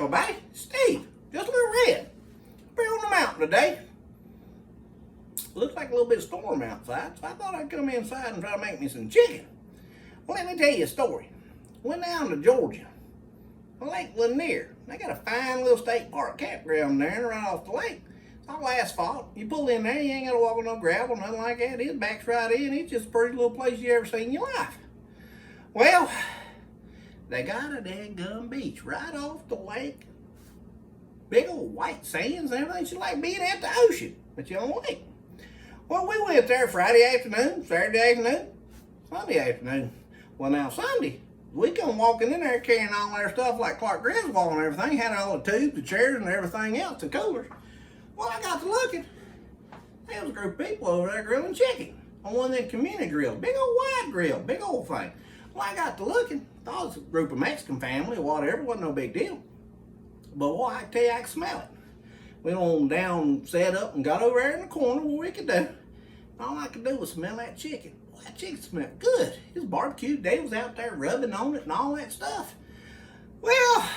everybody. Steve, just a little red. We're on the mountain today. Looks like a little bit of storm outside, so I thought I'd come inside and try to make me some chicken. Well, let me tell you a story. Went down to Georgia, Lake Lanier. They got a fine little state park campground there right off the lake. It's all asphalt. You pull in there, you ain't got to walk on no gravel, nothing like that. It backs right in. It's just the prettiest little place you ever seen in your life. Well, they got a dadgum beach right off the lake. Big old white sands and everything. It's like being at the ocean, but you on the lake. Well, we went there Friday afternoon, Saturday afternoon, Sunday afternoon. Well, now Sunday, we come walking in there carrying all our stuff like Clark Griswold and everything, had all the tubes, the chairs, and everything else, and coolers. Well, I got to looking. There was a group of people over there grilling chicken on one of them community grills, big old wide grill, big old thing. Well, I got to looking, thought it was a group of Mexican family or whatever, wasn't no big deal. But boy, I tell you, I could smell it. Went on down, set up, and got over there in the corner where we could do. All I could do was smell that chicken. Well, that chicken smelled good. It was barbecued. Dave was out there rubbing on it and all that stuff. Well,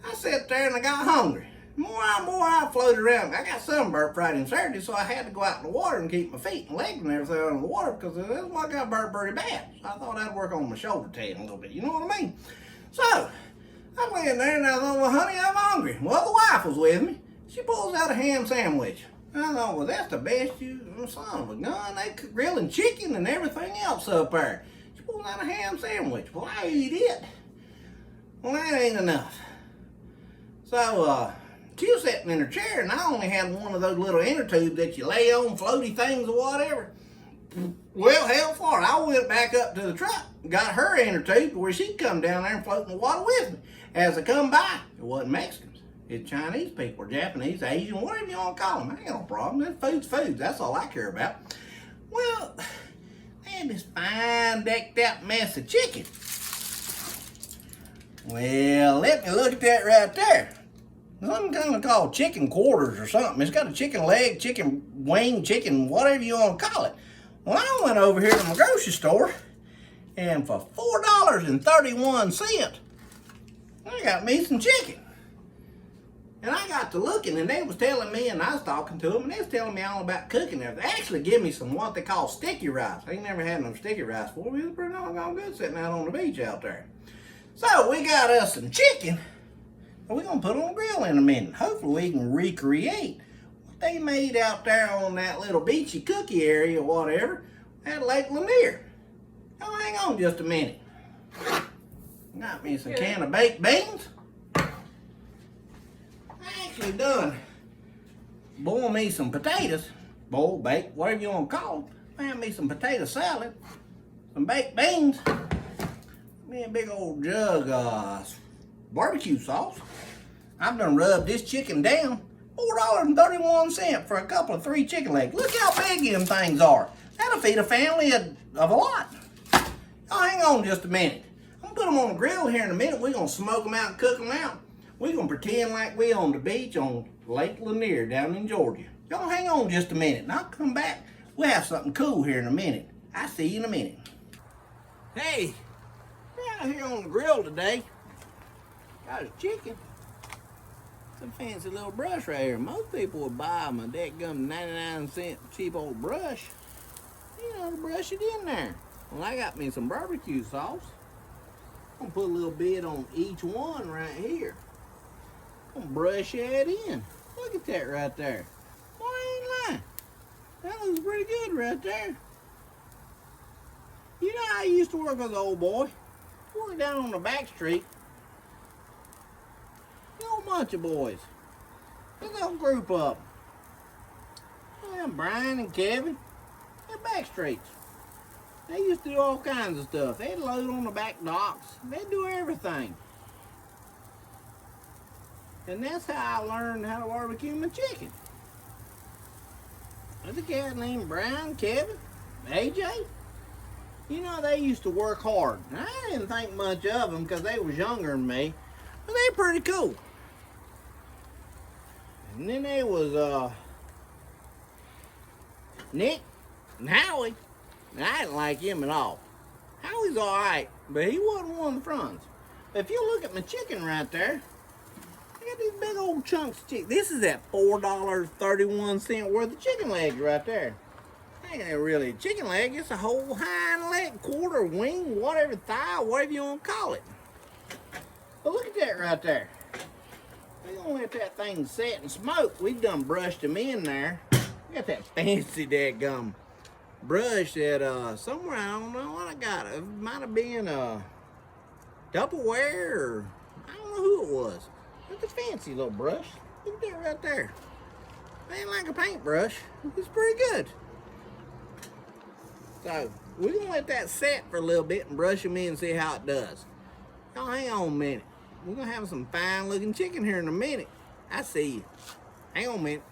I sat there and I got hungry. More I floated around. I got sunburnt Friday and Saturday, so I had to go out in the water and keep my feet and legs and everything out in the water because that's why I got burnt pretty bad. So I thought I'd work on my shoulder tan a little bit. You know what I mean? So I went in there and I thought, well, honey, I'm hungry. Well, the wife was with me. She pulls out a ham sandwich. And I thought, well, that's the best son of a gun. They grilling chicken and everything else up there. She pulls out a ham sandwich. Well, I eat it. Well, that ain't enough. So, she was sitting in her chair, and I only had one of those little inner tubes that you lay on, floaty things or whatever. Well, hell for it. I went back up to the truck, got her inner tube where she'd come down there and float in the water with me. As I come by, it wasn't Mexicans. It's Chinese people, or Japanese, Asian, whatever you want to call them. I ain't got no problem. Food's food. That's all I care about. Well, they had this fine, decked out mess of chicken. Well, let me look at that right there. Something kind of called chicken quarters or something. It's got a chicken leg, chicken wing, chicken, whatever you want to call it. Well, I went over here to my grocery store, and for $4.31, I got me some chicken. And I got to looking, and they was telling me, and I was talking to them, and they was telling me all about cooking there. They actually give me some what they call sticky rice. I ain't never had no sticky rice before. It was pretty doggone good sitting out on the beach out there. So we got us some chicken, and we're going to put on the grill in a minute. Hopefully we can recreate what they made out there on that little beachy cookie area or whatever at Lake Lanier. Now hang on just a minute. Got me some can of baked beans. Actually done boil me some potatoes, boil, bake, whatever you want to call them. Found me some potato salad, some baked beans, me a big old jug of barbecue sauce. I've done rubbed this chicken down, $4.31 for a couple of 3 chicken legs. Look how big them things are. That'll feed a family of a lot. Oh, hang on just a minute. I'm gonna put them on the grill here in a minute. We're gonna smoke them out and cook them out. We're going to pretend like we on the beach on Lake Lanier down in Georgia. Y'all hang on just a minute and I'll come back. We'll have something cool here in a minute. I'll see you in a minute. Hey, we're out here on the grill today. Got a chicken. It's a fancy little brush right here. Most people would buy them a dadgum 99-cent cheap old brush. You know, to brush it in there. Well, I got me some barbecue sauce. I'm going to put a little bit on each one right here. I'm gonna brush that in. Look at that right there. Boy, I ain't lying. That looks pretty good right there. You know, I used to work with an old boy. Worked down on the back street. A whole bunch of boys. Big old group of them. Yeah, Brian and Kevin. They're back streets. They used to do all kinds of stuff. They'd load on the back docks. They'd do everything. And that's how I learned how to barbecue my chicken. There's a cat named Brian, Kevin, AJ. You know, they used to work hard. I didn't think much of them because they was younger than me, but they pretty cool. And then there was Nick and Howie. And I didn't like him at all. Howie's all right, but he wasn't one of the fronts. If you look at my chicken right there, I got these big old chunks of chicken. This is that $4.31 worth of chicken legs right there. Ain't it really a chicken leg? It's a whole hind leg, quarter, wing, whatever, thigh, whatever you want to call it. But look at that right there. We're gonna let that thing set and smoke. We've done brushed them in there. We got that fancy dadgum brush that somewhere, I don't know what I got. It might have been Tupperware, or I don't know who it was. It's a fancy little brush. Look at that right there. It ain't like a paintbrush. It's pretty good. So we're gonna let that set for a little bit and brush them in and see how it does. Y'all hang on a minute. We're gonna have some fine looking chicken here in a minute. I see you. Hang on a minute.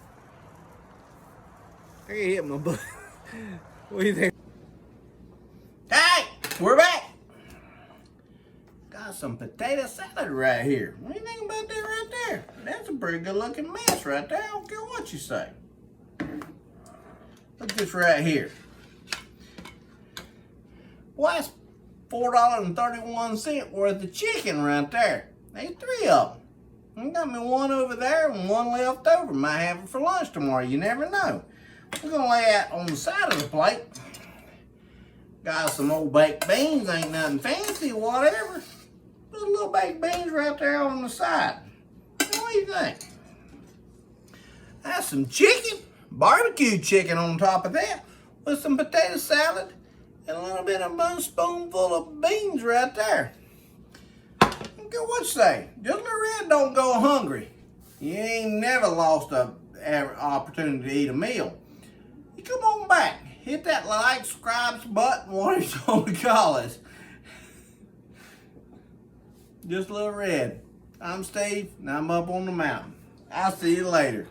I can hit my butt. What do you think? Hey, we're back. Got some potato salad right here. What do you think about that right there? That's a pretty good looking mess right there. I don't care what you say. Look at this right here. Well, that's $4.31 worth of chicken right there. There's 3 of them. I got me one over there and one left over. Might have it for lunch tomorrow. You never know. We're going to lay that on the side of the plate. Got some old baked beans. Ain't nothing fancy, whatever. Put a little baked beans right there on the side. What do you think? That's some chicken. Barbecue chicken on top of that. With some potato salad. And a little bit of a spoonful of beans right there. What you say? Just a red don't go hungry. You ain't never lost an opportunity to eat a meal. You come on back. Hit that like, subscribe button, whatever you want to call it. Just a little red. I'm Steve, and I'm up on the mountain. I'll see you later.